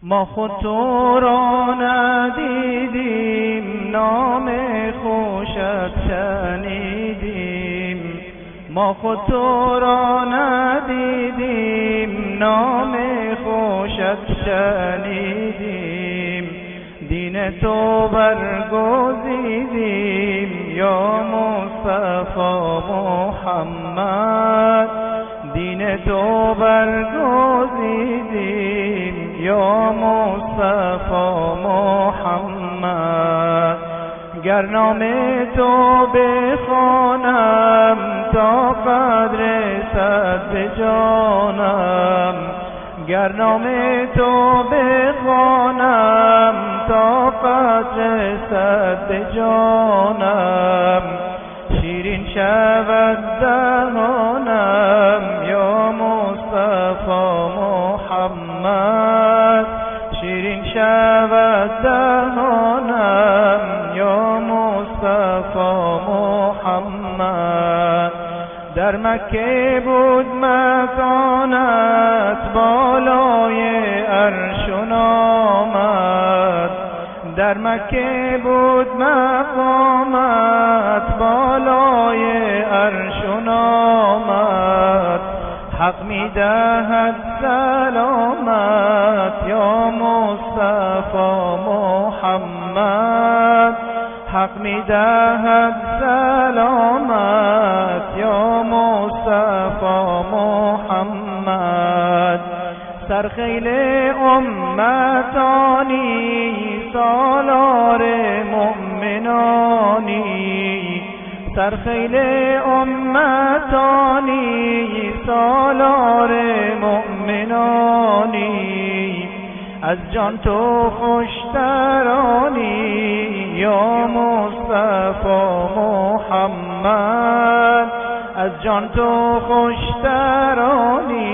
ما خود تو را ندیدیم، نام خوشت شنیدیم. ما خود تو را ندیدیم، نام خوشت شنیدیم. دین تو برگزیدیم یا مصطفی محمد. دین تو برگزیدیم یا مصطفی محمد. گر نام تو بخوانم تا قدر رسد به جانم. گر نام تو بخوانم تا قدر رسد به جانم. شیرین شود دهانم یا مصطفی محمد. شیرین شود دهانم یا مصطفی محمد. در مکه بود مکانت بالای عرش و نامت. در مکه بود مقامت بالای عرش و نامت. حق می‌دهد سلامت یا مصطفی محمد. حق می‌دهد سلامت یا مصطفی محمد. سرخیل امتانی سالار مؤمنانی. سرخیل امتانی سالار مؤمنانی. از جان تو خوشترانی یا مصطفی محمد. از جان تو خوشترانی